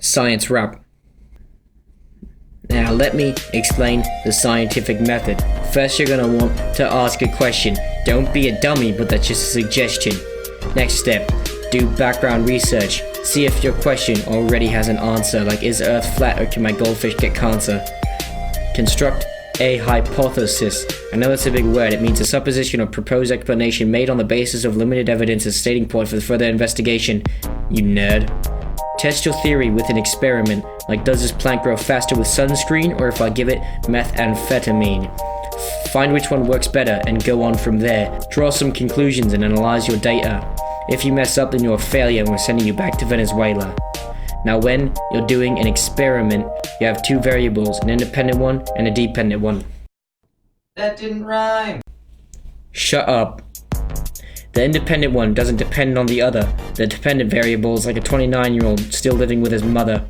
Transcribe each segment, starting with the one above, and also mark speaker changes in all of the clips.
Speaker 1: Science rap. Now let me explain the scientific method. First you're gonna want to ask a question. Don't be a dummy, but that's just a suggestion. Next step, do background research. See if your question already has an answer, like is Earth flat or can my goldfish get cancer? Construct a hypothesis. I know that's a big word. It means a supposition or proposed explanation made on the basis of limited evidence as starting point for further investigation. You nerd. Test your theory with an experiment, like does this plant grow faster with sunscreen or if I give it methamphetamine? Find which one works better and go on from there. Draw some conclusions and analyze your data. If you mess up, then you're a failure and we're sending you back to Venezuela. Now when you're doing an experiment, you have two variables, an independent one and a dependent one.
Speaker 2: That didn't rhyme.
Speaker 1: Shut up. The independent one doesn't depend on the other. The dependent variable is like a 29-year-old still living with his mother.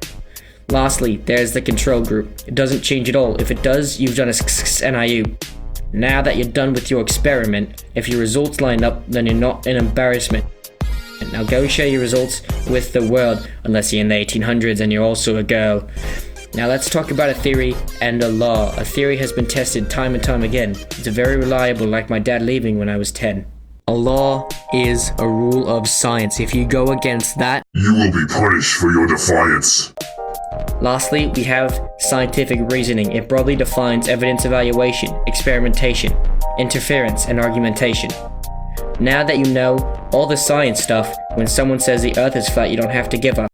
Speaker 1: Lastly, there's the control group. It doesn't change at all. If it does, you've done a NIU. Now that you're done with your experiment, if your results line up, then you're not an embarrassment. Now go share your results with the world, unless you're in the 1800s and you're also a girl. Now let's talk about a theory and a law. A theory has been tested time and time again. It's very reliable, like my dad leaving when I was 10. A law is a rule of science. If you go against that,
Speaker 3: you will be punished for your defiance.
Speaker 1: Lastly, we have scientific reasoning. It broadly defines evidence evaluation, experimentation, interference, and argumentation. Now that you know all the science stuff, when someone says the Earth is flat, you don't have to give a